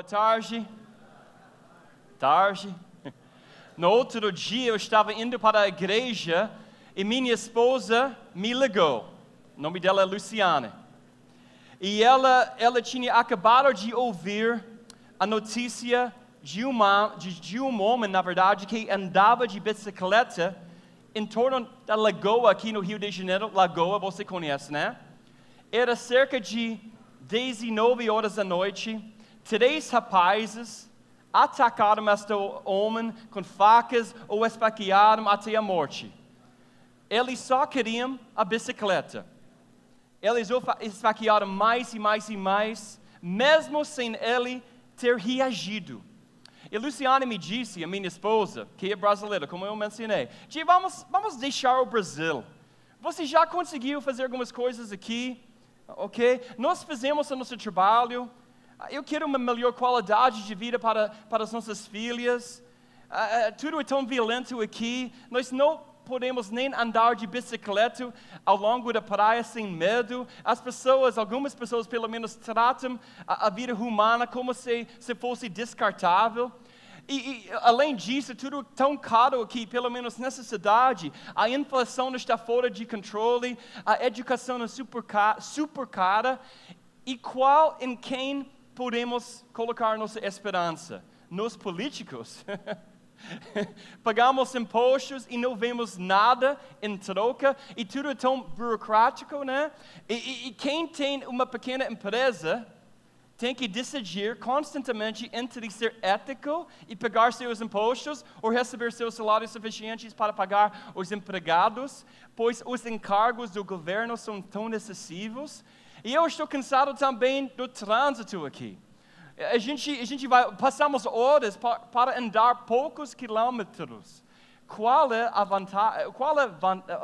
tarde. No outro dia eu estava indo para a igreja e minha esposa me ligou. O nome dela é Luciana. E ela tinha acabado de ouvir a notícia de um homem, na verdade, que andava de bicicleta em torno da lagoa aqui no Rio de Janeiro. Lagoa, você conhece, né? Era cerca de 19 horas da noite. 3 rapazes atacaram este homem com facas ou esfaquearam até a morte. Eles só queriam a bicicleta. Eles o esfaquearam mais e mais e mais, mesmo sem ele ter reagido. E Luciana me disse, a minha esposa, que é brasileira, como eu mencionei, vamos deixar o Brasil. Você já conseguiu fazer algumas coisas aqui, ok? Nós fizemos o nosso trabalho. Eu quero uma melhor qualidade de vida para as nossas filhas. Tudo é tão violento aqui. Nós não podemos nem andar de bicicleta ao longo da praia sem medo. Algumas pessoas pelo menos tratam a vida humana como se fosse descartável. E além disso, tudo tão caro aqui, pelo menos nessa cidade. A inflação está fora de controle, a educação é super cara. E em quem podemos colocar nossa esperança? Nos políticos? Pagamos impostos e não vemos nada em troca, e tudo é tão burocrático, né? E quem tem uma pequena empresa tem que decidir constantemente entre ser ético e pagar seus impostos ou receber seus salários suficientes para pagar os empregados, pois os encargos do governo são tão excessivos. E eu estou cansado também do trânsito aqui. Passamos horas para andar poucos quilômetros. Qual é a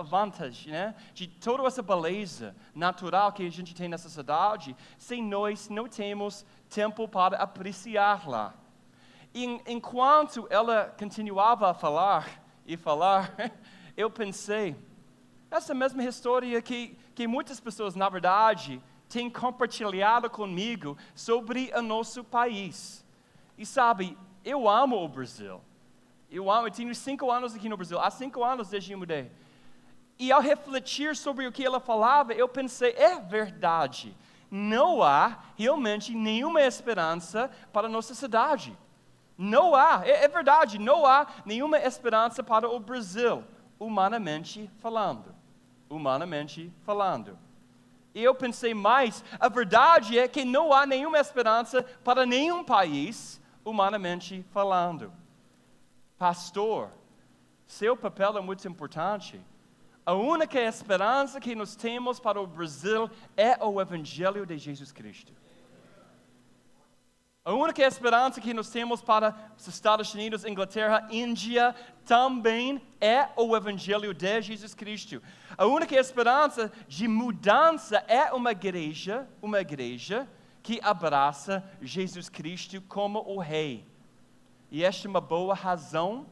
vantagem, né, de toda essa beleza natural que a gente tem nessa cidade, se nós não temos tempo para apreciá-la? Enquanto ela continuava a falar, eu pensei, essa mesma história que muitas pessoas, na verdade, têm compartilhado comigo sobre o nosso país. E sabe, eu amo o Brasil. Eu tenho 5 anos aqui no Brasil, há 5 anos desde que eu mudei. E ao refletir sobre o que ela falava, eu pensei, é verdade. Não há realmente nenhuma esperança para a nossa cidade. Não há, é verdade, não há nenhuma esperança para o Brasil, humanamente falando. E eu pensei mais, a verdade é que não há nenhuma esperança para nenhum país, humanamente falando. Pastor, seu papel é muito importante. A única esperança que nós temos para o Brasil é o Evangelho de Jesus Cristo. A única esperança que nós temos para os Estados Unidos, Inglaterra, Índia, também é o Evangelho de Jesus Cristo. A única esperança de mudança é uma igreja que abraça Jesus Cristo como o Rei. E esta é uma boa razão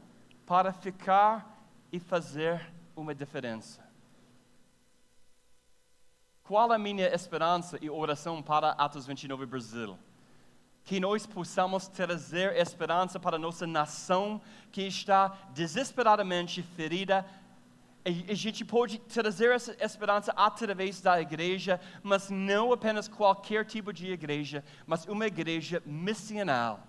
para ficar e fazer uma diferença. Qual a minha esperança e oração para Atos 29 Brasil? Que nós possamos trazer esperança para a nossa nação que está desesperadamente ferida. A gente pode trazer essa esperança através da igreja, mas não apenas qualquer tipo de igreja, mas uma igreja missional.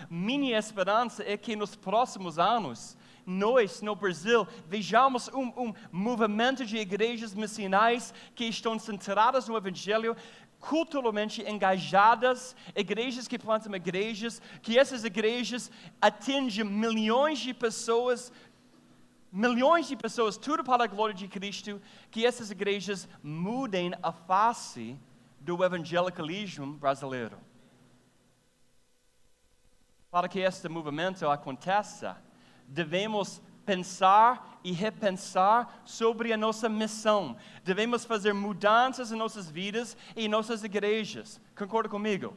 Minha esperança é que nos próximos anos, nós, no Brasil, vejamos um movimento de igrejas missionais que estão centradas no Evangelho, culturalmente engajadas, igrejas que plantam igrejas, que essas igrejas atingem milhões de pessoas, tudo para a glória de Cristo, que essas igrejas mudem a face do evangelicalismo brasileiro. Para que este movimento aconteça, devemos pensar e repensar sobre a nossa missão. Devemos fazer mudanças em nossas vidas e em nossas igrejas. Concorda comigo?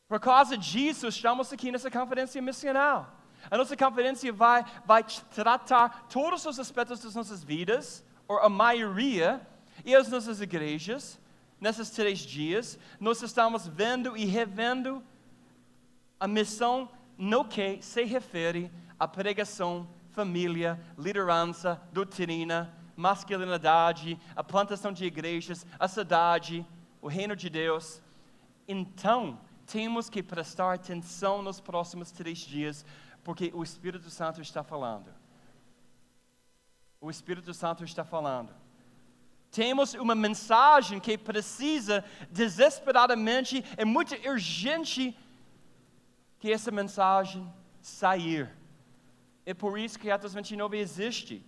Por causa disso, estamos aqui nessa conferência missional. A nossa conferência vai tratar todos os aspectos das nossas vidas, ou a maioria, E as nossas igrejas, nesses 3 dias, nós estamos vendo e revendo a missão no que se refere à pregação, família, liderança, doutrina, masculinidade, a plantação de igrejas, a cidade, o reino de Deus. Então, temos que prestar atenção nos próximos 3 dias, porque o Espírito Santo está falando. O Espírito Santo está falando. Temos uma mensagem que precisa desesperadamente, é muito urgente que essa mensagem sair. É por isso que Atos 29 existe.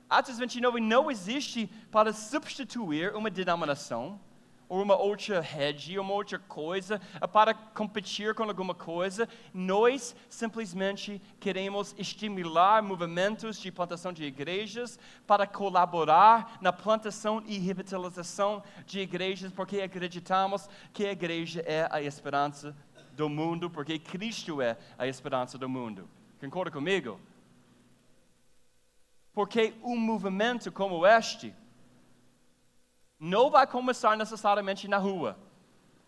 Atos 29 não existe para substituir uma denominação, ou uma outra rede, ou uma outra coisa, para competir com alguma coisa. Nós simplesmente queremos estimular movimentos de plantação de igrejas, para colaborar na plantação e revitalização de igrejas, porque acreditamos que a igreja é a esperança do mundo, porque Cristo é a esperança do mundo. Concorda comigo? Porque um movimento como este não vai começar necessariamente na rua.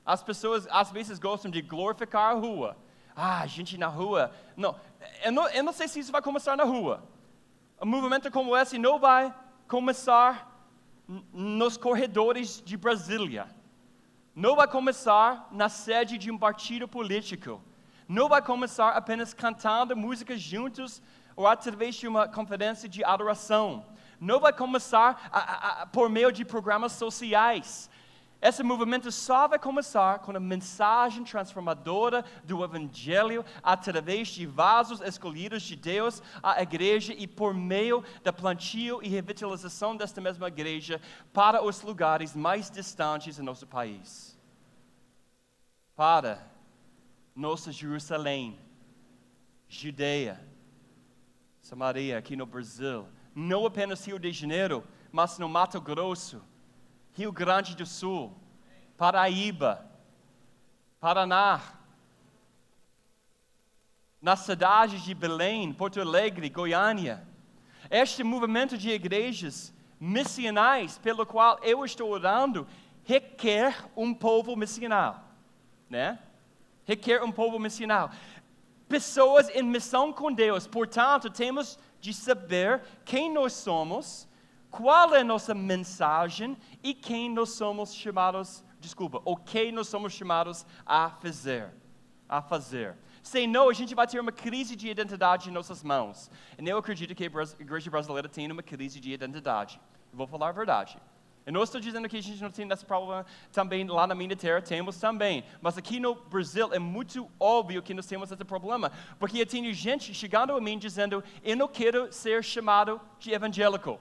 As pessoas às vezes gostam de glorificar a rua. A gente na rua. Não, eu não sei se isso vai começar na rua. Um movimento como esse não vai começar nos corredores de Brasília. Não vai começar na sede de um partido político. Não vai começar apenas cantando músicas juntos ou através de uma conferência de adoração. Não vai começar por meio de programas sociais. Esse movimento só vai começar com a mensagem transformadora do Evangelho através de vasos escolhidos de Deus, a igreja, e por meio da plantio e revitalização desta mesma igreja para os lugares mais distantes do nosso país. Para nossa Jerusalém, Judeia, Samaria, aqui no Brasil, não apenas Rio de Janeiro, mas no Mato Grosso, Rio Grande do Sul, Paraíba, Paraná, nas cidades de Belém, Porto Alegre, Goiânia. Este movimento de igrejas missionais pelo qual eu estou orando requer um povo missional, né? Requer um povo missional. Pessoas em missão com Deus. Portanto, temos de saber quem nós somos, qual é a nossa mensagem e quem nós somos chamados, o que nós somos chamados a fazer. Senão, a gente vai ter uma crise de identidade em nossas mãos. E eu acredito que a igreja brasileira tem uma crise de identidade. Eu vou falar a verdade. Eu não estou dizendo que a gente não tem esse problema também lá na minha terra, temos também. Mas aqui no Brasil é muito óbvio que nós temos esse problema. Porque eu tenho gente chegando a mim dizendo, eu não quero ser chamado de evangélico.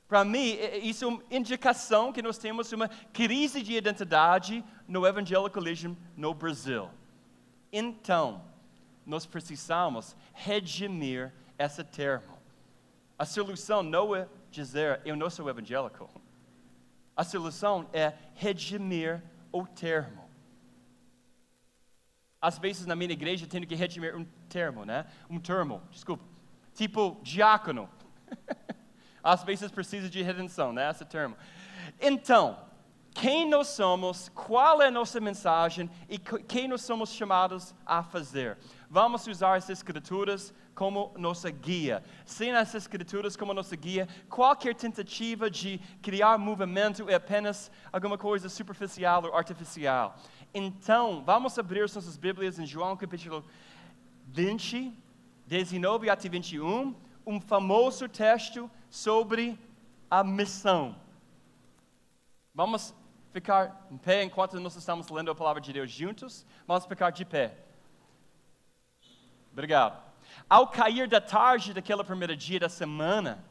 Para mim, isso é uma indicação que nós temos uma crise de identidade no evangelicalismo no Brasil. Então, nós precisamos redimir esse termo. A solução não é dizer, eu não sou evangélico. A solução é redimir o termo. Às vezes na minha igreja eu tenho que redimir um termo, né? Tipo diácono. Às vezes precisa de redenção, né? Esse termo. Então, quem nós somos, qual é a nossa mensagem e quem nós somos chamados a fazer. Vamos usar as Escrituras como nossa guia. Sem as Escrituras como nossa guia, qualquer tentativa de criar movimento é apenas alguma coisa superficial ou artificial. Então, vamos abrir nossas Bíblias em João capítulo 20, 19 até 21, um famoso texto sobre a missão. Vamos ficar em pé enquanto nós estamos lendo a palavra de Deus juntos. Vamos ficar de pé. Obrigado. Ao cair da tarde daquele primeiro dia da semana,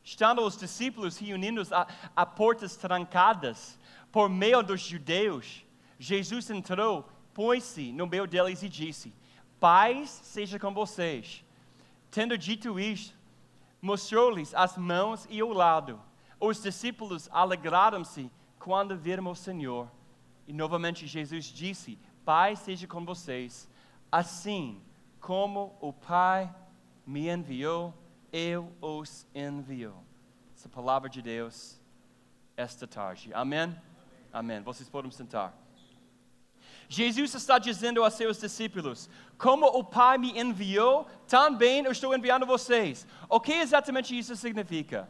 estando os discípulos reunidos a portas trancadas por meio dos judeus, Jesus entrou, pôs-se no meio deles e disse, paz seja com vocês. Tendo dito isto, mostrou-lhes as mãos e o lado. Os discípulos alegraram-se quando viram o Senhor. E novamente Jesus disse, paz seja com vocês. Assim como o Pai me enviou, eu os envio. Essa palavra de Deus. esta tarde. Amém? Amém. Vocês podem sentar. Jesus está dizendo a seus discípulos: como o Pai me enviou, também eu estou enviando vocês. O que exatamente isso significa?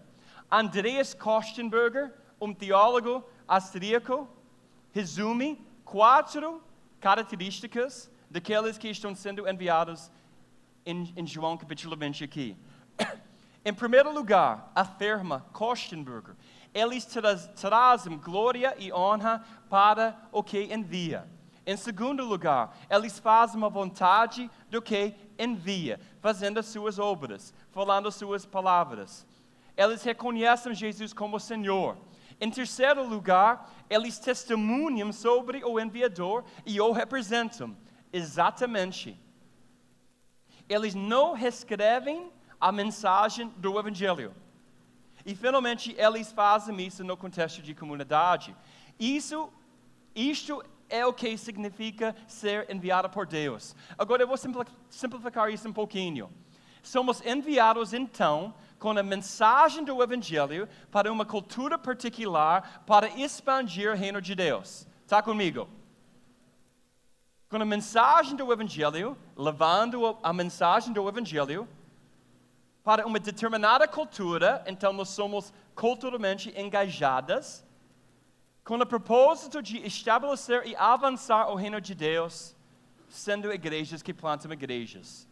Andreas Kostenberger, teólogo austríaco, resume 4 características daqueles que estão sendo enviados em João capítulo 20 aqui. Em primeiro lugar, afirma Kostenberger, eles trazem glória e honra para o que envia. Em segundo lugar, eles fazem a vontade do que envia, fazendo as suas obras, falando as suas palavras. Eles reconhecem Jesus como Senhor. Em terceiro lugar, eles testemunham sobre o enviador e o representam. Exatamente. Eles não reescrevem a mensagem do Evangelho. E finalmente, eles fazem isso no contexto de comunidade. Isto é o que significa ser enviado por Deus. Agora eu vou simplificar isso um pouquinho. Somos enviados então com a mensagem do Evangelho para uma cultura particular para expandir o reino de Deus. Está comigo? Com a mensagem do Evangelho, levando a mensagem do Evangelho para uma determinada cultura, então nós somos culturalmente engajadas, com o propósito de estabelecer e avançar o reino de Deus, sendo igrejas que plantam igrejas.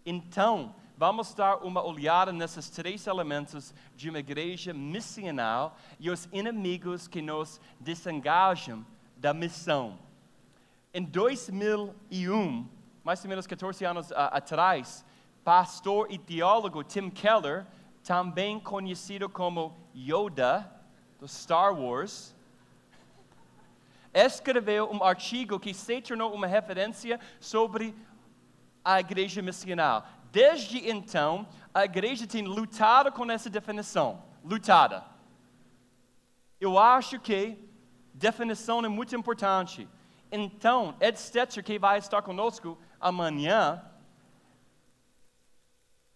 Então, vamos dar uma olhada nesses 3 elementos de uma igreja missional e os inimigos que nos desengajam da missão. Em 2001, mais ou menos 14 anos atrás, pastor e teólogo Tim Keller, também conhecido como Yoda, do Star Wars, escreveu um artigo que se tornou uma referência sobre a igreja missional. Desde então, a igreja tem lutado com essa definição. Lutada. Eu acho que definição é muito importante. Então, Ed Stetzer, que vai estar conosco amanhã,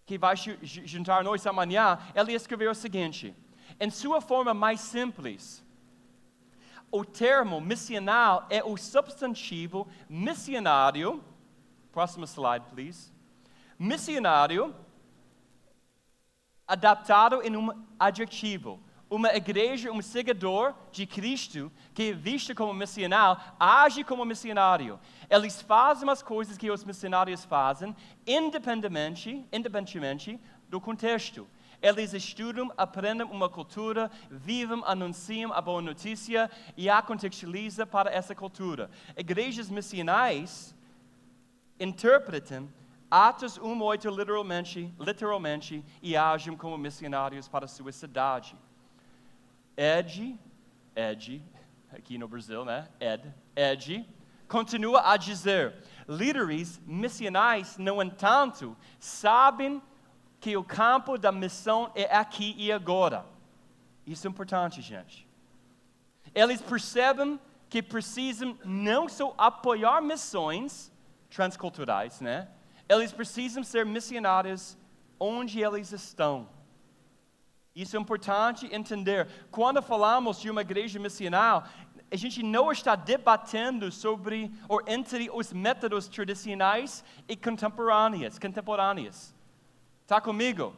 que vai juntar nós amanhã, ele escreveu o seguinte: em sua forma mais simples, o termo missional é o substantivo missionário. Próximo slide, please. Missionário adaptado em um adjetivo. Uma igreja, um seguidor de Cristo, que é visto como missional, age como missionário. Eles fazem as coisas que os missionários fazem, independentemente do contexto. Eles estudam, aprendem uma cultura, vivem, anunciam a boa notícia e a contextualizam para essa cultura. Igrejas missionais interpretam Atos 1:8 literalmente e agem como missionários para a sua cidade. Ed, aqui no Brasil, né? Ed, continua a dizer: líderes missionais, no entanto, sabem que o campo da missão é aqui e agora. Isso é importante, gente. Eles percebem que precisam não só apoiar missões transculturais, né? Eles precisam ser missionários onde eles estão. Isso é importante entender. Quando falamos de uma igreja missional, a gente não está debatendo sobre ou entre os métodos tradicionais e contemporâneos. Está comigo?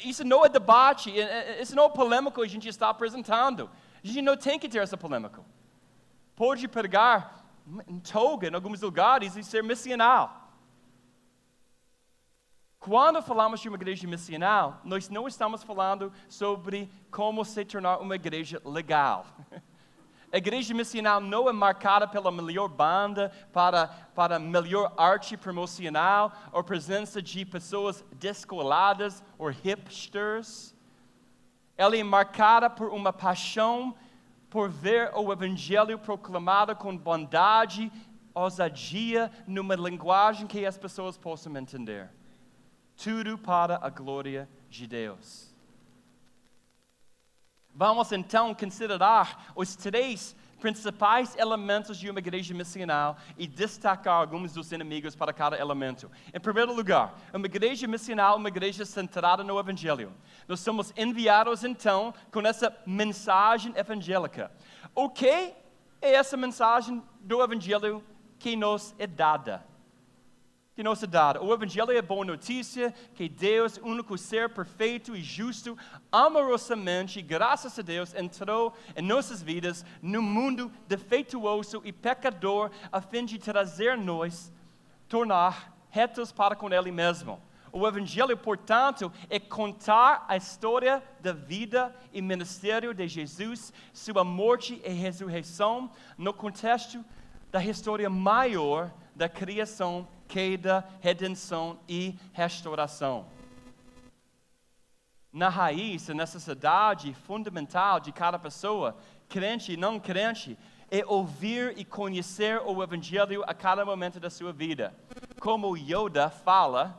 Isso não é debate, isso não é polêmico que a gente está apresentando. A gente não tem que ter essa polêmica. Pode pegar em toga em alguns lugares e ser missional. Quando falamos de uma igreja missional, nós não estamos falando sobre como se tornar uma igreja legal. A igreja missional não é marcada pela melhor banda, para melhor arte promocional, ou presença de pessoas descoladas ou hipsters. Ela é marcada por uma paixão por ver o evangelho proclamado com bondade, ousadia, numa linguagem que as pessoas possam entender. Tudo para a glória de Deus. Vamos então considerar os 3 principais elementos de uma igreja missional e destacar alguns dos inimigos para cada elemento. Em primeiro lugar, uma igreja missional é uma igreja centrada no Evangelho. Nós somos enviados, então, com essa mensagem evangélica. O que é essa mensagem do Evangelho que nos é dada? O Evangelho é a boa notícia que Deus, único ser perfeito e justo, amorosamente, graças a Deus, entrou em nossas vidas no mundo defeituoso e pecador, a fim de trazer-nos, tornar retos para com Ele mesmo. O Evangelho, portanto, é contar a história da vida e ministério de Jesus, sua morte e ressurreição, no contexto da história maior da criação, queda, redenção e restauração. Na raiz, a necessidade fundamental de cada pessoa, crente e não crente, é ouvir e conhecer o Evangelho a cada momento da sua vida. Como Yoda fala,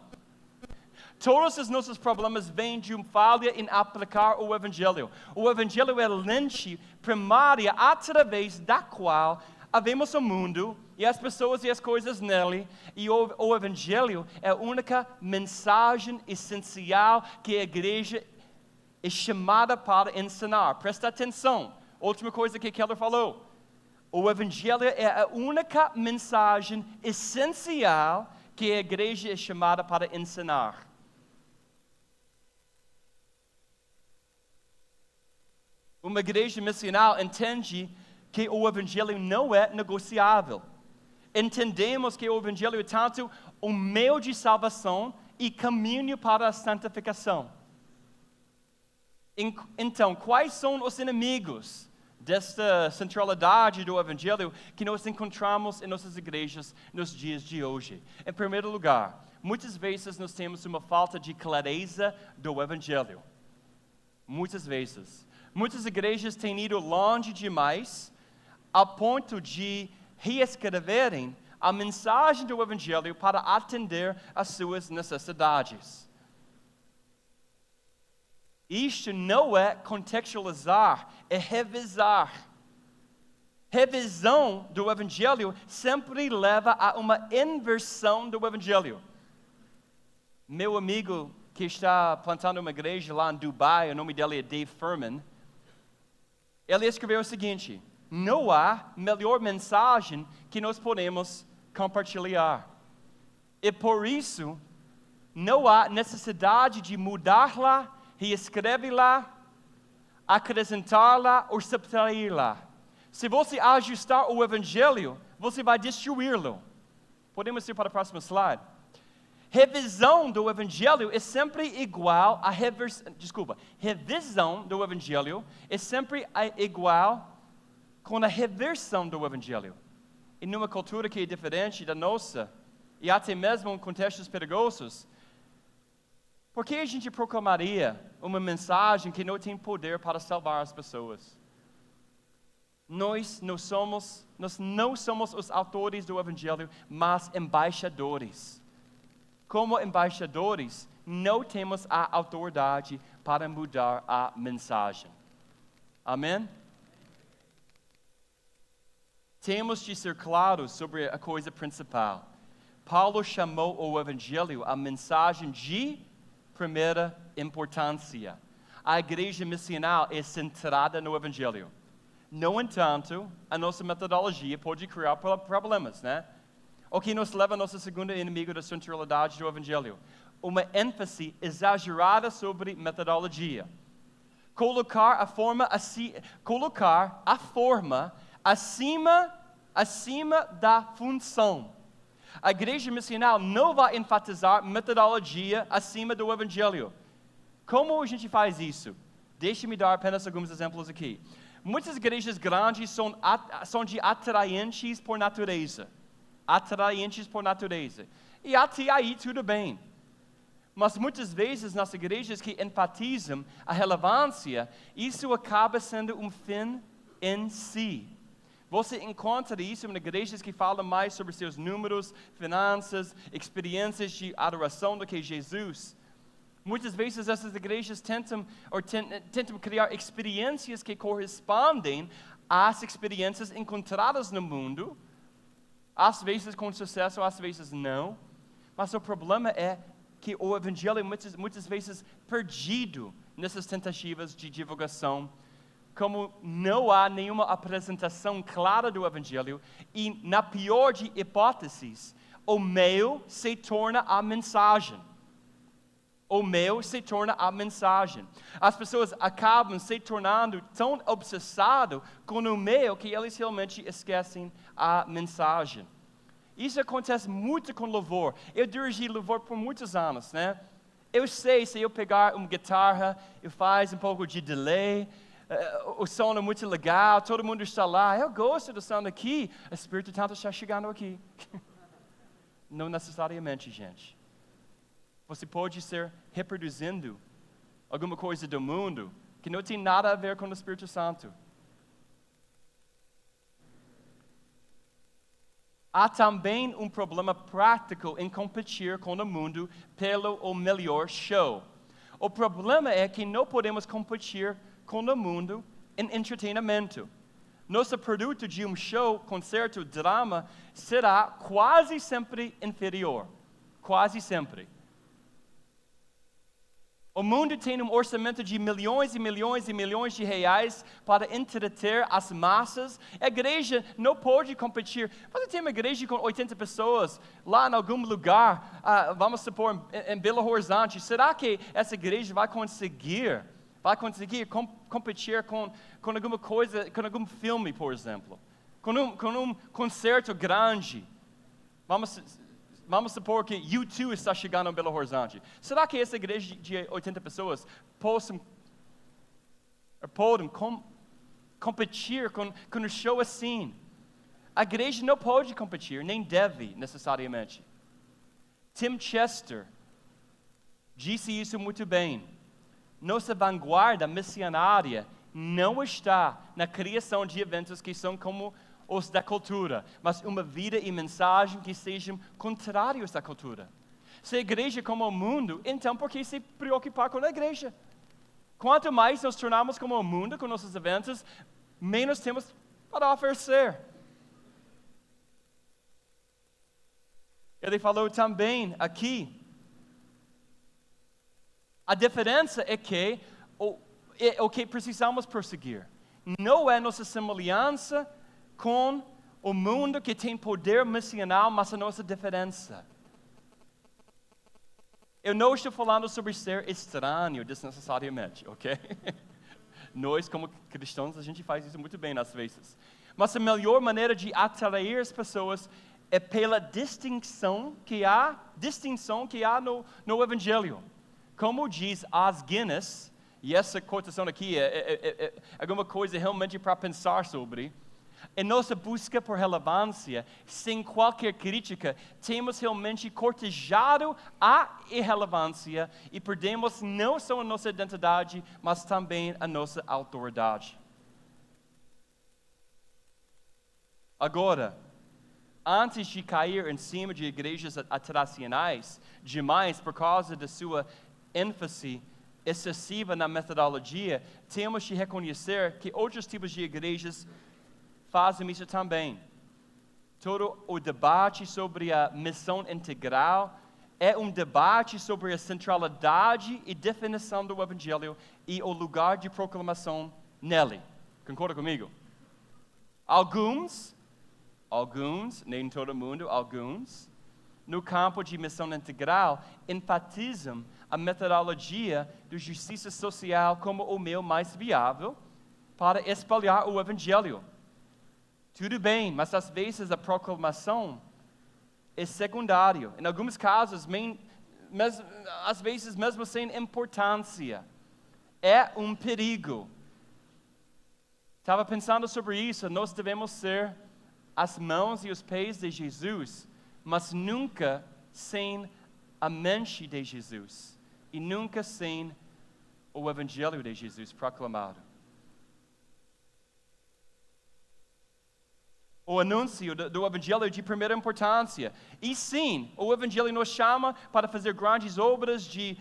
todos os nossos problemas vêm de uma falha em aplicar o Evangelho. O Evangelho é a lente primária através da qual vemos o mundo e as pessoas e as coisas nele, e o Evangelho é a única mensagem essencial que a igreja é chamada para ensinar. Presta atenção, última coisa que Keller falou. O Evangelho é a única mensagem essencial que a igreja é chamada para ensinar. Uma igreja missional entende que o Evangelho não é negociável. Entendemos que o Evangelho é tanto um meio de salvação e caminho para a santificação. Então, quais são os inimigos desta centralidade do Evangelho que nós encontramos em nossas igrejas nos dias de hoje? Em primeiro lugar, muitas vezes nós temos uma falta de clareza do Evangelho. Muitas vezes. Muitas igrejas têm ido longe demais, a ponto de reescreverem a mensagem do Evangelho para atender às suas necessidades. Isto não é contextualizar, é revisar. Revisão do Evangelho sempre leva a uma inversão do Evangelho. Meu amigo que está plantando uma igreja lá em Dubai, o nome dele é Dave Furman, ele escreveu o seguinte: não há melhor mensagem que nós podemos compartilhar. E por isso, não há necessidade de mudá-la, reescrevê-la, acrescentá-la ou subtraí-la. Se você ajustar o Evangelho, você vai destruí-lo. Podemos ir para o próximo slide. Revisão do Evangelho é sempre igual a revisão do Evangelho é sempre igual com a reversão do Evangelho. E numa cultura que é diferente da nossa, e até mesmo em contextos perigosos, por que a gente proclamaria uma mensagem que não tem poder para salvar as pessoas? Nós não somos os autores do Evangelho, mas embaixadores. Como embaixadores, não temos a autoridade para mudar a mensagem. Amém? Temos de ser claros sobre a coisa principal. Paulo chamou o Evangelho a mensagem de primeira importância. A igreja missional é centrada no Evangelho. No entanto, a nossa metodologia pode criar problemas, né? O que nos leva ao nosso segundo inimigo da centralidade do Evangelho. Uma ênfase exagerada sobre metodologia. Colocar a forma acima da função. A igreja missional não vai enfatizar metodologia acima do Evangelho. Como a gente faz isso? Deixe-me dar apenas alguns exemplos aqui. Muitas igrejas grandes são atraentes por natureza. E até aí tudo bem. Mas muitas vezes nas igrejas que enfatizam a relevância, isso acaba sendo um fim em si. Você encontra isso em igrejas que falam mais sobre seus números, finanças, experiências de adoração do que Jesus. Muitas vezes essas igrejas tentam criar experiências que correspondem as experiências encontradas no mundo, às vezes com sucesso, às vezes não. Mas o problema é que o evangelho é muitas vezes perdido nessas tentativas de divulgação, como não há nenhuma apresentação clara do evangelho, e na pior de hipóteses, o meio se torna a mensagem. O meio se torna a mensagem. As pessoas acabam se tornando tão obsessadas com o meio que eles realmente esquecem a mensagem. Isso acontece muito com louvor. Eu dirigi louvor por muitos anos, né? Eu sei, se eu pegar uma guitarra, eu faço um pouco de delay, o som é muito legal, todo mundo está lá, eu gosto do som aqui, o Espírito Santo está chegando aqui. Não necessariamente, gente. Você pode ser reproduzindo alguma coisa do mundo que não tem nada a ver com o Espírito Santo. Há também um problema prático em competir com o mundo pelo melhor show. O problema é que não podemos competir com o mundo em entretenimento. Nosso produto de um show, concerto, drama, será quase sempre inferior. Quase sempre. O mundo tem um orçamento de milhões e milhões e milhões de reais para entreter as massas. A igreja não pode competir. Você tem uma igreja com 80 pessoas lá em algum lugar, vamos supor, em Belo Horizonte. Será que essa igreja vai conseguir competir com alguma coisa, com algum filme, por exemplo? Com um concerto grande? Vamos supor que U2 está chegando em Belo Horizonte. Será que essa igreja de 80 pessoas podem competir com um show assim? A igreja não pode competir, nem deve necessariamente. Tim Chester disse isso muito bem. Nossa vanguarda missionária não está na criação de eventos que são como os da cultura, mas uma vida e mensagem que sejam contrários à cultura. Se a igreja é como o mundo, então por que se preocupar com a igreja? Quanto mais nos tornamos como o mundo com nossos eventos, menos temos para oferecer. Ele falou também aqui, a diferença é que o que precisamos prosseguir não é nossa semelhança com o mundo que tem poder missional, mas a nossa diferença. Eu não estou falando sobre ser estranho desnecessariamente, ok? Nós, como cristãos, a gente faz isso muito bem às vezes. Mas a melhor maneira de atrair as pessoas é pela distinção que há no Evangelho. Como diz Os Guinness, e essa quotação aqui é alguma coisa realmente para pensar sobre. Em nossa busca por relevância, sem qualquer crítica, temos realmente cortejado a irrelevância e perdemos não só a nossa identidade, mas também a nossa autoridade. Agora, antes de cair em cima de igrejas tradicionais, demais por causa da sua ênfase excessiva na metodologia, temos de reconhecer que outros tipos de igrejas fazem isso também. Todo o debate sobre a missão integral é um debate sobre a centralidade e definição do Evangelho e o lugar de proclamação nele. Concorda comigo? Alguns, nem todo mundo, alguns, no campo de missão integral, enfatizam a metodologia de justiça social como o meio mais viável para espalhar o Evangelho. Tudo bem, mas às vezes a proclamação é secundária. Em alguns casos, às vezes mesmo sem importância. É um perigo. Estava pensando sobre isso. Nós devemos ser as mãos e os pés de Jesus, mas nunca sem a mente de Jesus. E nunca sem o Evangelho de Jesus proclamado. O anúncio do Evangelho é de primeira importância. E sim, o Evangelho nos chama para fazer grandes obras de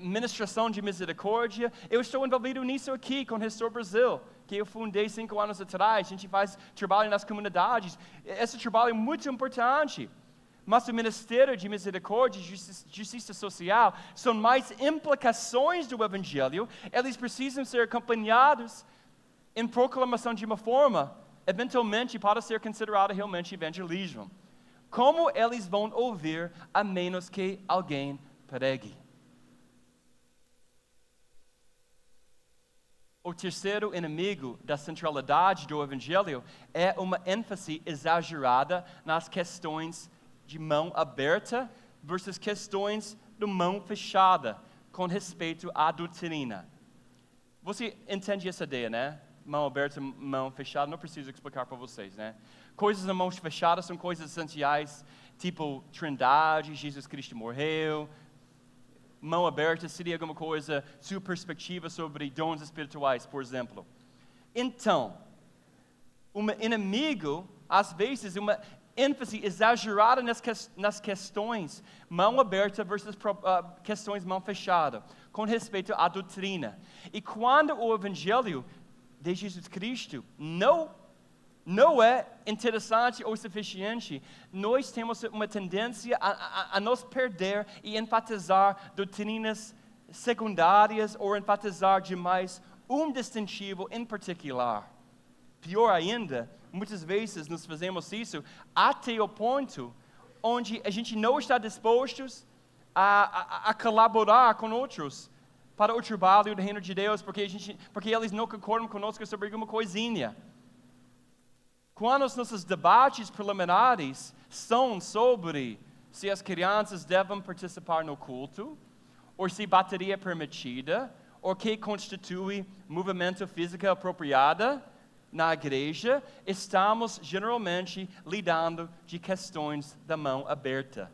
ministração de misericórdia. Eu estou envolvido nisso aqui com o Restore Brasil. que eu fundei 5 anos atrás. A gente faz trabalho nas comunidades. Esse trabalho é muito importante. Mas o Ministério de Misericórdia e Justiça Social são mais implicações do Evangelho. Eles precisam ser acompanhados em proclamação de uma forma, eventualmente, para ser considerado realmente evangelismo. Como eles vão ouvir a menos que alguém pregue? O terceiro inimigo da centralidade do Evangelho é uma ênfase exagerada nas questões de mão aberta versus questões de mão fechada com respeito à doutrina. Você entende essa ideia, né? Mão aberta, mão fechada, não preciso explicar para vocês, né? Coisas na mão fechada são coisas essenciais, tipo trindade, Jesus Cristo morreu. Mão aberta seria alguma coisa, sua perspectiva sobre dons espirituais, por exemplo. Então, um inimigo, às vezes, uma ênfase exagerada nas questões mão aberta versus questões mão fechada, com respeito à doutrina. E quando o Evangelho de Jesus Cristo não é interessante ou suficiente, nós temos uma tendência a nos perder e enfatizar doutrinas secundárias ou enfatizar demais um distintivo em particular. Pior ainda, muitas vezes nós fazemos isso até o ponto onde a gente não está disposto a colaborar com outros para o trabalho do reino de Deus, porque eles não concordam conosco sobre alguma coisinha. Quando os nossos debates preliminares são sobre se as crianças devem participar no culto, ou se bateria é permitida, ou que constitui movimento físico apropriado na igreja, estamos geralmente lidando de questões da mão aberta.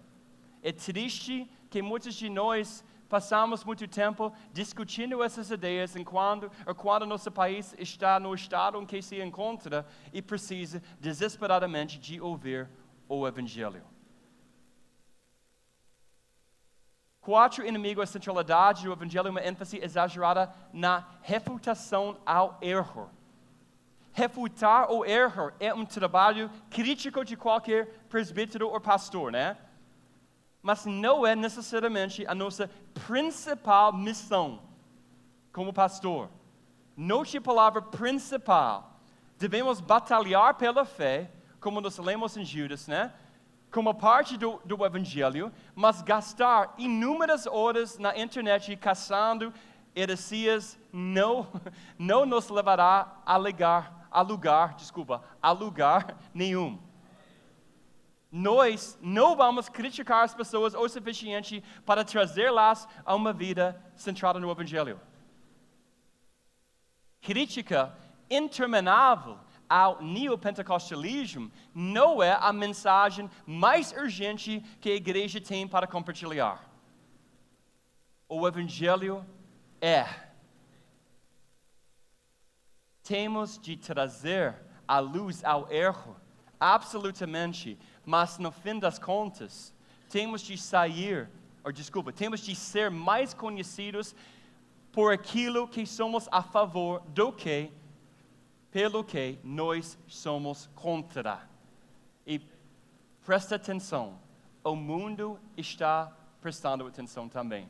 É triste que muitos de nós passamos muito tempo discutindo essas ideias quando nosso país está no estado em que se encontra e precisa desesperadamente de ouvir o Evangelho. 4, inimigo à centralidade do Evangelho, uma ênfase exagerada na refutação ao erro. Refutar o erro é um trabalho crítico de qualquer presbítero ou pastor, né? Mas não é necessariamente a nossa principal missão como pastor. Note a palavra principal. Devemos batalhar pela fé, como nós lemos em Judas, né? Como parte do Evangelho, mas gastar inúmeras horas na internet caçando heresias não nos levará a lugar nenhum. Nós não vamos criticar as pessoas o suficiente para trazê-las a uma vida centrada no Evangelho. Crítica interminável ao neopentecostalismo não é a mensagem mais urgente que a igreja tem para compartilhar. O Evangelho é. Temos de trazer a luz ao erro, absolutamente, mas no fim das contas, temos de ser mais conhecidos por aquilo que somos a favor do que pelo que nós somos contra. E presta atenção, o mundo está prestando atenção também.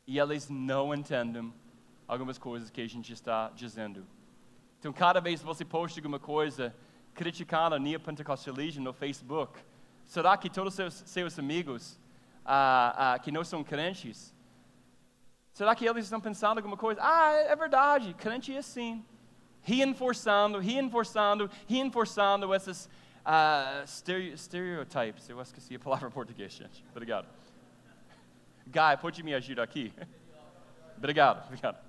E eles não entendem algumas coisas que a gente está dizendo. Então, cada vez que você posta alguma coisa criticando o neopentecostalismo no Facebook, será que todos os seus amigos que não são crentes, será que eles estão pensando alguma coisa? É verdade, crente é assim. Reinforçando esses stereotypes. Eu esqueci a palavra em português, gente. Obrigado. Guy, pode me ajudar aqui? Obrigado.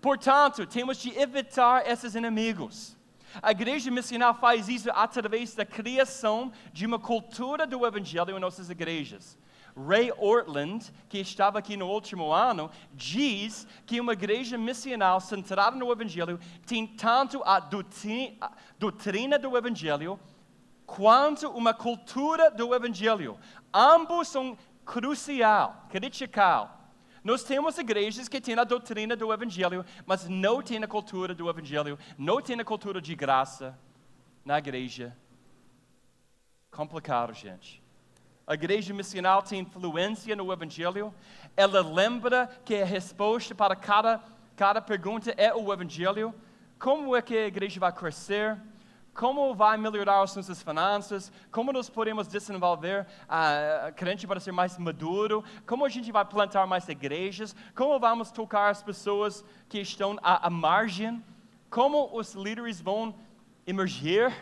Portanto, temos de evitar esses inimigos. A igreja missional faz isso através da criação de uma cultura do Evangelho em nossas igrejas. Ray Ortlund, que estava aqui no último ano, diz que uma igreja missional centrada no Evangelho tem tanto a doutrina do Evangelho quanto uma cultura do Evangelho. Ambos são critical. Nós temos igrejas que têm a doutrina do Evangelho, mas não têm a cultura do Evangelho, não têm a cultura de graça na igreja. Complicado, gente. A igreja missional tem influência no Evangelho. Ela lembra que a resposta para cada pergunta é o Evangelho. Como é que a igreja vai crescer? Como vai melhorar as nossas finanças? Como nós podemos desenvolver a crente para ser mais maduro? Como a gente vai plantar mais igrejas? Como vamos tocar as pessoas que estão à margem? Como os líderes vão emergir?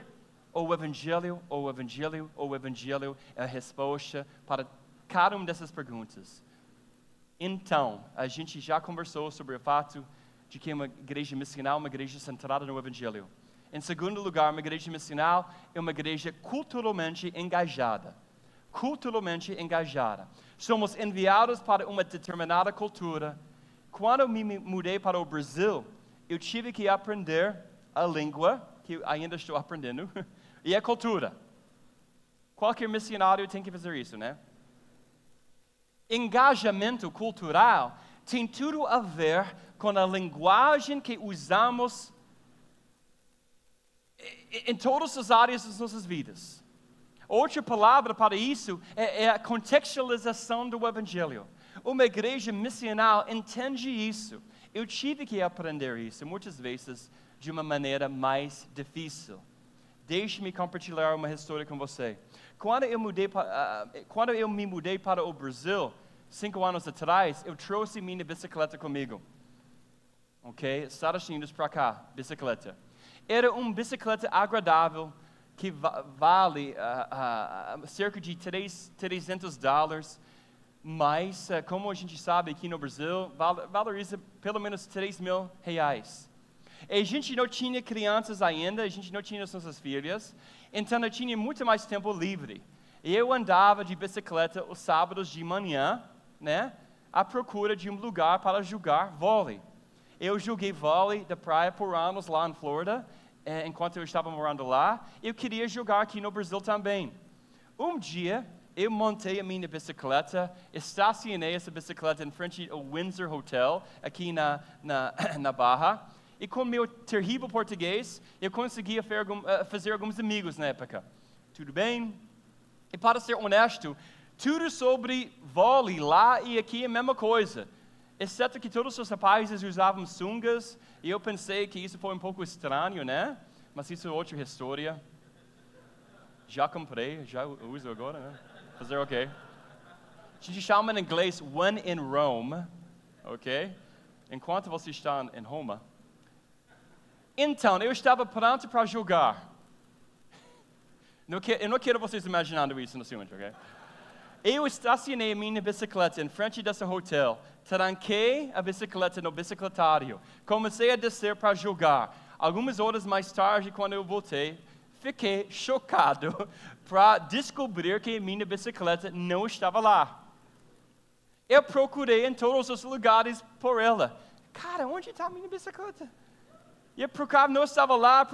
O Evangelho, o Evangelho, o Evangelho é a resposta para cada uma dessas perguntas. Então, a gente já conversou sobre o fato de que uma igreja missional é uma igreja centrada no Evangelho. Em segundo lugar, uma igreja missional é uma igreja culturalmente engajada. Culturalmente engajada. Somos enviados para uma determinada cultura. Quando eu me mudei para o Brasil, eu tive que aprender a língua, que ainda estou aprendendo, e a cultura. Qualquer missionário tem que fazer isso, né? Engajamento cultural tem tudo a ver com a linguagem que usamos em todas as áreas das nossas vidas. Outra palavra para isso é a contextualização do Evangelho. Uma igreja missional entende isso. Eu tive que aprender isso, muitas vezes, de uma maneira mais difícil. Deixe-me compartilhar uma história com você. Quando eu me mudei para o Brasil, 5 anos atrás, eu trouxe minha bicicleta comigo. Ok? Estados Unidos para cá, bicicleta. Era uma bicicleta agradável, que vale cerca de $300, mas, como a gente sabe aqui no Brasil, valoriza pelo menos R$3.000. E a gente não tinha crianças ainda, a gente não tinha as nossas filhas, então eu tinha muito mais tempo livre. E eu andava de bicicleta os sábados de manhã, né, à procura de um lugar para jogar vôlei. Eu joguei vôlei da praia por anos lá em Flórida, enquanto eu estava morando lá. Eu queria jogar aqui no Brasil também. Um dia, eu montei a minha bicicleta, estacionei essa bicicleta em frente ao Windsor Hotel, aqui na Barra, e com meu terrível português, eu conseguia fazer alguns amigos na época. Tudo bem? E para ser honesto, tudo sobre vôlei lá e aqui é a mesma coisa. Exceto que todos os rapazes usavam sungas, e eu pensei que isso foi um pouco estranho, né? Mas isso é outra história. Já comprei, já uso agora, né? Fazer o quê? A gente chama em inglês when in Rome, ok? Enquanto você está em Roma. Então, eu estava pronto para jogar. Eu não quero vocês imaginando isso no seguinte, ok? Eu estacionei a minha bicicleta em frente desse hotel, tranquei a bicicleta no bicicletário, comecei a descer para jogar. Algumas horas mais tarde, quando eu voltei, fiquei chocado para descobrir que a minha bicicleta não estava lá. Eu procurei em todos os lugares por ela. Cara, onde está a minha bicicleta? E eu procurava, não estava lá,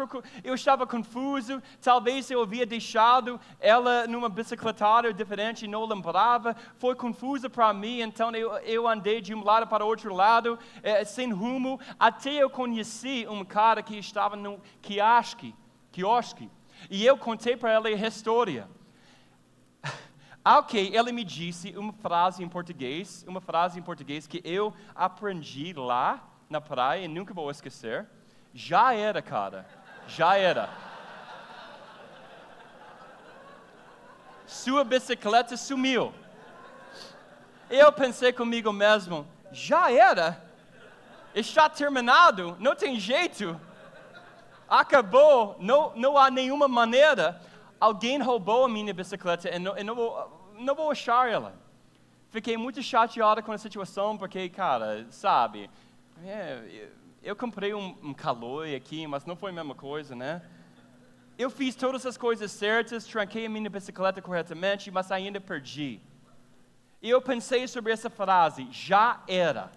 eu estava confuso, talvez eu havia deixado ela numa bicicletária diferente e não lembrava, foi confuso para mim, então eu andei de um lado para o outro lado, sem rumo, até eu conheci um cara que estava num quiosque, e eu contei para ele a história. Ok, ele me disse uma frase em português que eu aprendi lá na praia e nunca vou esquecer. Já era, cara. Já era. Sua bicicleta sumiu. Eu pensei comigo mesmo, já era? Está terminado? Não tem jeito? Acabou? Não há nenhuma maneira? Alguém roubou a minha bicicleta e não vou achar ela. Fiquei muito chateado com a situação, porque, cara, sabe... Eu comprei um Caloi aqui, mas não foi a mesma coisa, né? Eu fiz todas as coisas certas, tranquei a minha bicicleta corretamente, mas ainda perdi. E eu pensei sobre essa frase, já era.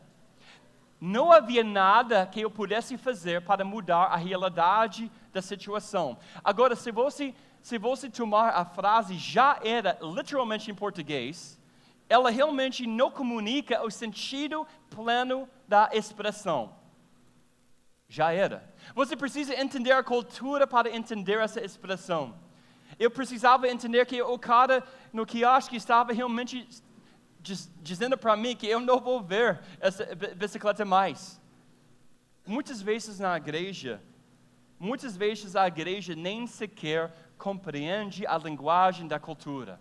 Não havia nada que eu pudesse fazer para mudar a realidade da situação. Agora, se você tomar a frase já era literalmente em português, ela realmente não comunica o sentido pleno da expressão. Já era. Você precisa entender a cultura para entender essa expressão. Eu precisava entender que o cara no quiosque estava realmente dizendo para mim que eu não vou ver essa bicicleta mais. Muitas vezes a igreja nem sequer compreende a linguagem da cultura.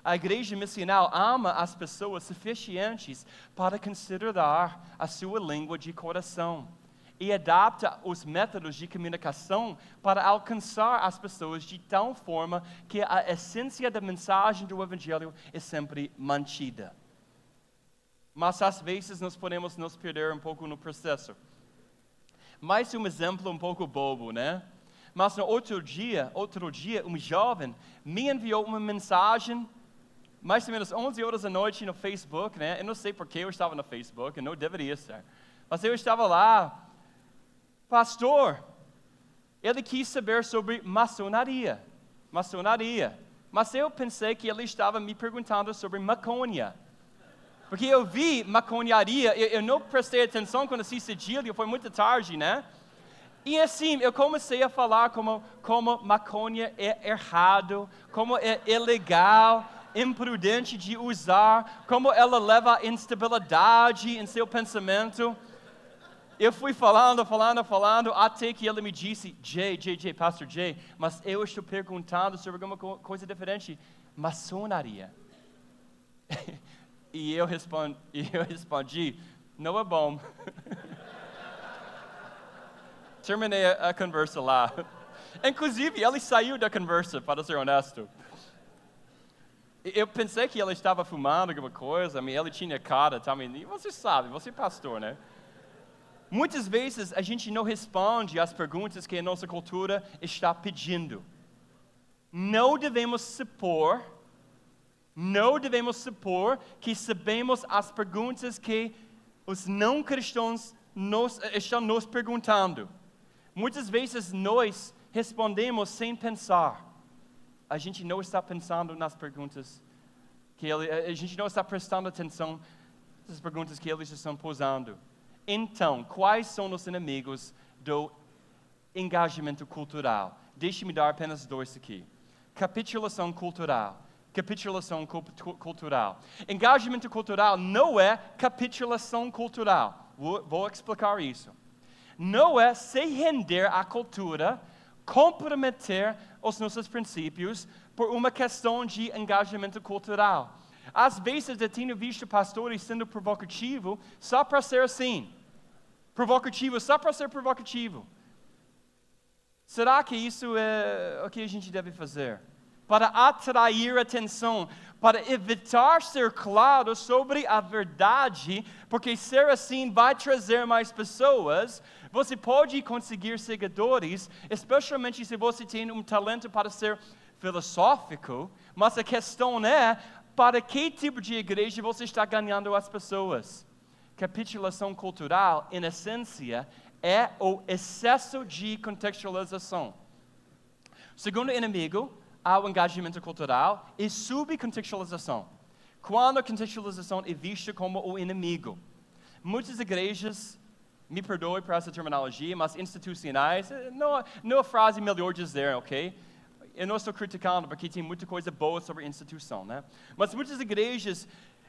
A igreja missional ama as pessoas suficientes para considerar a sua língua de coração e adapta os métodos de comunicação para alcançar as pessoas de tal forma que a essência da mensagem do Evangelho é sempre mantida. Mas às vezes nós podemos nos perder um pouco no processo. Mais um exemplo um pouco bobo, né? Mas no outro dia, um jovem me enviou uma mensagem mais ou menos 11 horas da noite no Facebook, né? Eu não sei por que eu estava no Facebook, eu não deveria estar. Mas eu estava lá, pastor, ele quis saber sobre maçonaria. Mas eu pensei que ele estava me perguntando sobre maconha. Porque eu vi maconharia, eu não prestei atenção quando assisti cedilha, foi muito tarde, né? E assim, eu comecei a falar como maconha é errado, como é ilegal, imprudente de usar, como ela leva a instabilidade em seu pensamento. Eu fui falando, até que ele me disse, Pastor Jay, mas eu estou perguntando sobre alguma coisa diferente, maçonaria. E eu respondi, não é bom. Terminei a conversa lá. Inclusive, ele saiu da conversa, para ser honesto. Eu pensei que ele estava fumando alguma coisa, ele tinha cara também. Você sabe, você é pastor, né? Muitas vezes a gente não responde às perguntas que a nossa cultura está pedindo. Não devemos supor que sabemos as perguntas que os não cristãos estão nos perguntando. Muitas vezes nós respondemos sem pensar. A gente não está pensando nas perguntas a gente não está prestando atenção nas perguntas que eles estão posando. Então, quais são os inimigos do engajamento cultural? Deixe-me dar apenas 2 aqui. Capitulação cultural. Engajamento cultural não é capitulação cultural. Vou explicar isso. Não é se render à cultura, comprometer os nossos princípios por uma questão de engajamento cultural. Às vezes eu tenho visto pastores sendo provocativo só para ser assim. Só para ser provocativo. Será que isso é o que a gente deve fazer? Para atrair atenção, para evitar ser claro sobre a verdade, porque ser assim vai trazer mais pessoas. Você pode conseguir seguidores, especialmente se você tem um talento para ser filosófico, mas a questão é, para que tipo de igreja você está ganhando as pessoas? Capitulação cultural, em essência, é o excesso de contextualização. Segundo inimigo ao engajamento cultural é subcontextualização. Quando a contextualização é vista como o inimigo. Muitas igrejas, me perdoe por essa terminologia, mas institucionais, não é a frase melhor dizer, ok? Eu não estou criticando porque tem muita coisa boa sobre instituição, né? Mas muitas igrejas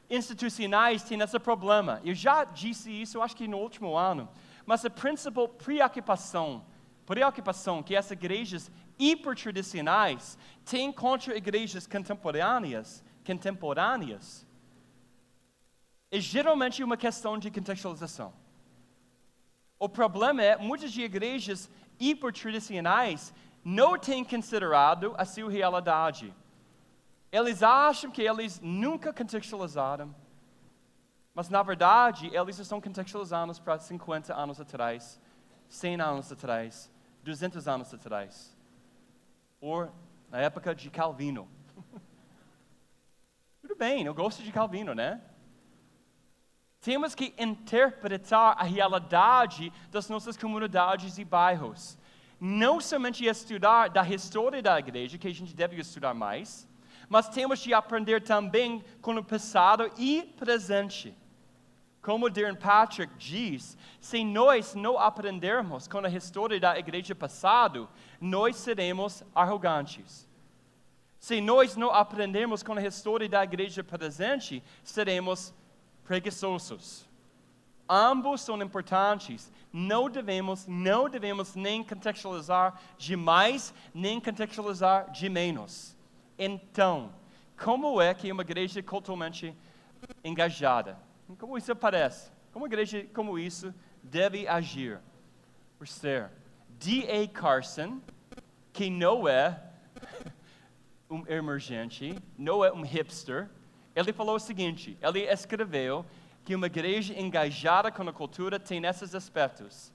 institucionais têm esse problema. Eu já disse isso, acho que no último ano. Mas a principal preocupação que essas igrejas hipertradicionais têm contra igrejas contemporâneas, é geralmente uma questão de contextualização. O problema é, muitas de igrejas hipertradicionais não têm considerado a sua realidade. Eles acham que eles nunca contextualizaram, mas na verdade eles estão contextualizando para 50 anos atrás, 100 anos atrás, 200 anos atrás, ou na época de Calvino. Tudo bem, eu gosto de Calvino, né? Temos que interpretar a realidade das nossas comunidades e bairros. Não somente estudar da história da igreja, que a gente deve estudar mais, mas temos de aprender também com o passado e presente. Como Darren Patrick diz, se nós não aprendermos com a história da igreja passada, nós seremos arrogantes. Se nós não aprendermos com a história da igreja presente, seremos preguiçosos. Ambos são importantes. Não devemos nem contextualizar de mais, nem contextualizar de menos. Então, como é que uma igreja culturalmente engajada, como isso parece? Como uma igreja como isso deve agir? Por ser D.A. Carson, que não é um emergente, não é um hipster, ele falou o seguinte, ele escreveu que uma igreja engajada com a cultura tem esses aspectos.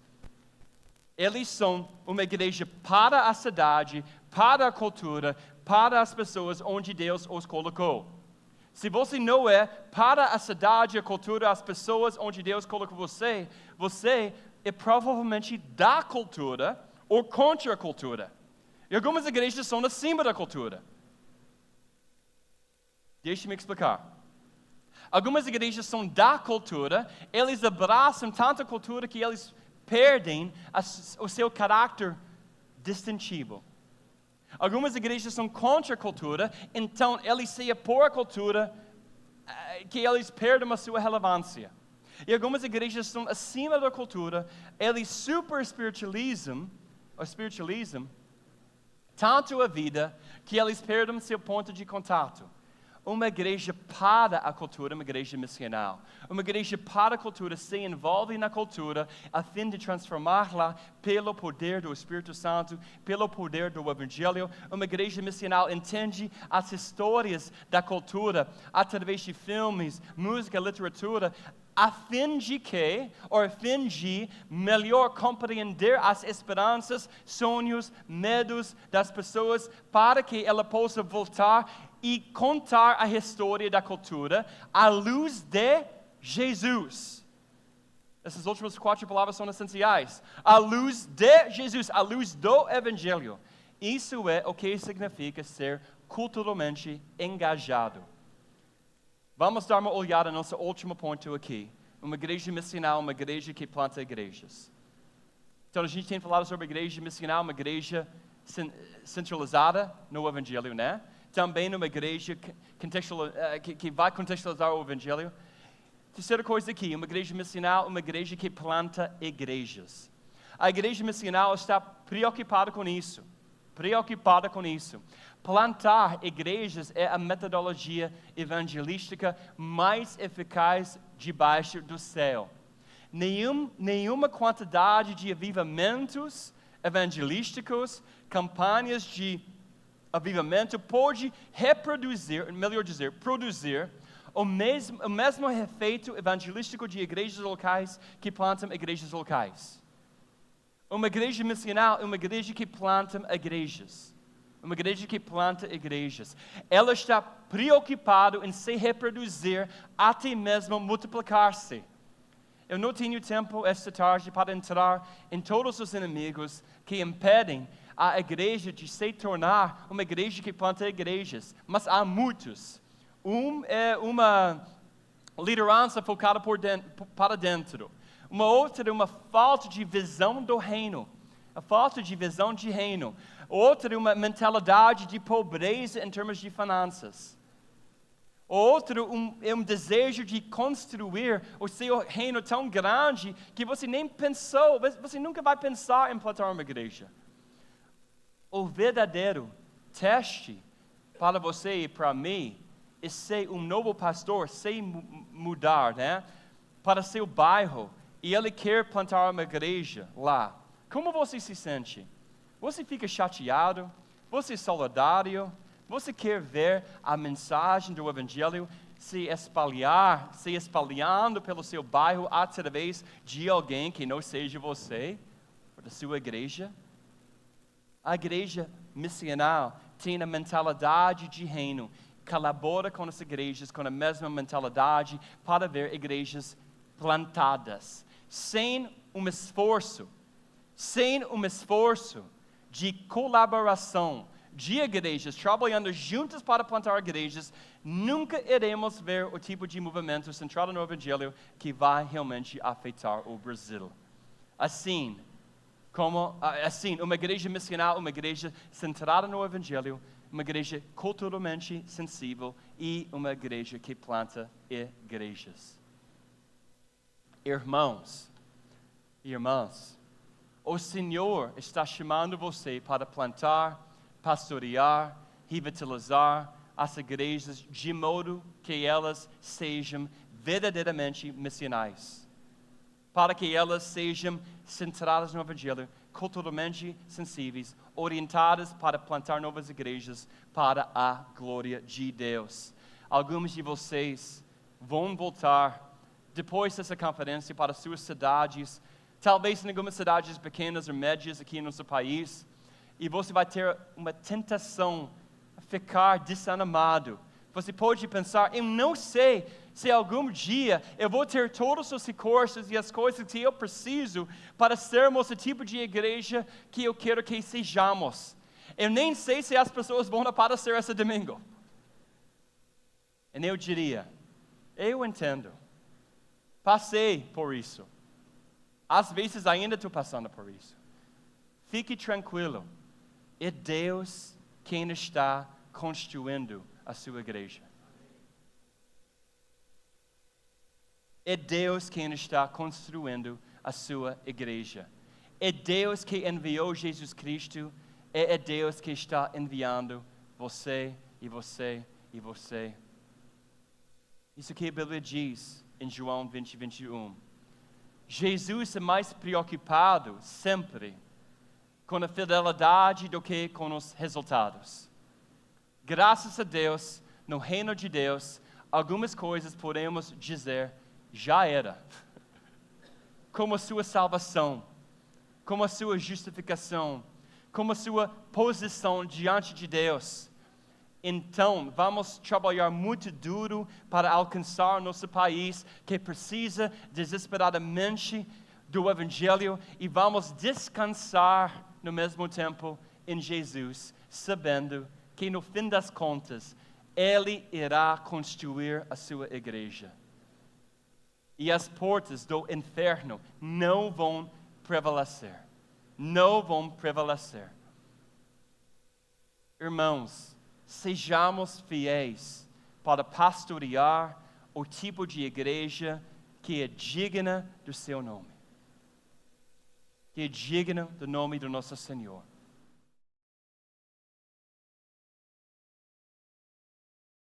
Eles são uma igreja para a cidade, para a cultura, para as pessoas onde Deus os colocou. Se você não é para a cidade, a cultura, as pessoas onde Deus colocou você, você é provavelmente da cultura ou contra a cultura. E algumas igrejas são acima da cultura. Deixe-me explicar. Algumas igrejas são da cultura, eles abraçam tanta cultura que eles perdem o seu caráter distintivo. Algumas igrejas são contra a cultura, então eles se opõem à cultura, que eles perdem a sua relevância. E algumas igrejas são acima da cultura, eles super espiritualizam tanto a vida, que eles perdem seu ponto de contato. Uma igreja para a cultura, uma igreja missional. Uma igreja para a cultura se envolve na cultura a fim de transformá-la pelo poder do Espírito Santo, pelo poder do Evangelho. Uma igreja missional entende as histórias da cultura através de filmes, música, literatura, a fim de melhor compreender as esperanças, sonhos, medos das pessoas, para que ela possa voltar e contar a história da cultura à luz de Jesus. Essas últimas 4 palavras são essenciais. À luz de Jesus, à luz do Evangelho. Isso é o que significa ser culturalmente engajado. Vamos dar uma olhada no nosso último ponto aqui. Uma igreja missional, uma igreja que planta igrejas. Então, a gente tem falado sobre a igreja missional, uma igreja centralizada no Evangelho, né? Também uma igreja que vai contextualizar o Evangelho. Terceira coisa aqui, uma igreja missional, uma igreja que planta igrejas. A igreja missional está preocupada com isso. Plantar igrejas é a metodologia evangelística mais eficaz debaixo do céu. Nenhuma quantidade de avivamentos evangelísticos, campanhas de avivamento pode produzir o mesmo efeito evangelístico de igrejas locais que plantam igrejas locais. Uma igreja missional é uma igreja que planta igrejas. Uma igreja que planta igrejas. Ela está preocupada em se reproduzir até mesmo multiplicar-se. Eu não tenho tempo esta tarde para entrar em todos os inimigos que impedem a igreja de se tornar uma igreja que planta igrejas. Mas há muitos. É uma liderança focada para dentro. Uma outra é uma falta de visão do reino. A falta de visão de reino. Outra é uma mentalidade de pobreza em termos de finanças. Outro é um desejo de construir o seu reino tão grande que você nem pensou, você nunca vai pensar em plantar uma igreja. O verdadeiro teste para você e para mim é ser um novo pastor, sem mudar, né? Para seu bairro, e ele quer plantar uma igreja lá. Como você se sente? Você fica chateado? Você é solidário? Você quer ver a mensagem do Evangelho se espalhando pelo seu bairro através de alguém que não seja você, ou da sua igreja? A igreja missional tem a mentalidade de reino, colabora com as igrejas com a mesma mentalidade para ver igrejas plantadas, sem um esforço de colaboração, de igrejas, trabalhando juntas para plantar igrejas, nunca iremos ver o tipo de movimento centrado no Evangelho que vai realmente afetar o Brasil. Assim, uma igreja missional, uma igreja centrada no Evangelho, uma igreja culturalmente sensível e uma igreja que planta igrejas. Irmãos e irmãs, o Senhor está chamando você para plantar, pastorear, revitalizar as igrejas de modo que elas sejam verdadeiramente missionais, para que elas sejam centradas no Evangelho, culturalmente sensíveis, orientadas para plantar novas igrejas para a glória de Deus. Alguns de vocês vão voltar depois dessa conferência para suas cidades, talvez em algumas cidades pequenas ou médias aqui no nosso país, e você vai ter uma tentação a ficar desanimado. Você pode pensar, eu não sei se algum dia eu vou ter todos os recursos e as coisas que eu preciso para sermos o tipo de igreja que eu quero que sejamos. Eu nem sei se as pessoas vão aparecer esse domingo. E eu diria, eu entendo. Passei por isso. Às vezes ainda estou passando por isso. Fique tranquilo. É Deus quem está construindo a sua igreja. É Deus quem está construindo a sua igreja. É Deus que enviou Jesus Cristo. É Deus que está enviando você e você e você. Isso que a Bíblia diz em João 20, 21. Jesus é mais preocupado sempre com a fidelidade do que com os resultados. Graças a Deus, no reino de Deus, algumas coisas podemos dizer, já era. Como a sua salvação, como a sua justificação, como a sua posição diante de Deus. Então, vamos trabalhar muito duro para alcançar nosso país, que precisa desesperadamente do Evangelho, e vamos descansar no mesmo tempo em Jesus, sabendo que no fim das contas, Ele irá construir a sua igreja. E as portas do inferno não vão prevalecer. Não vão prevalecer. Irmãos, sejamos fiéis para pastorear o tipo de igreja que é digna do seu nome. Que é digna do nome do nosso Senhor.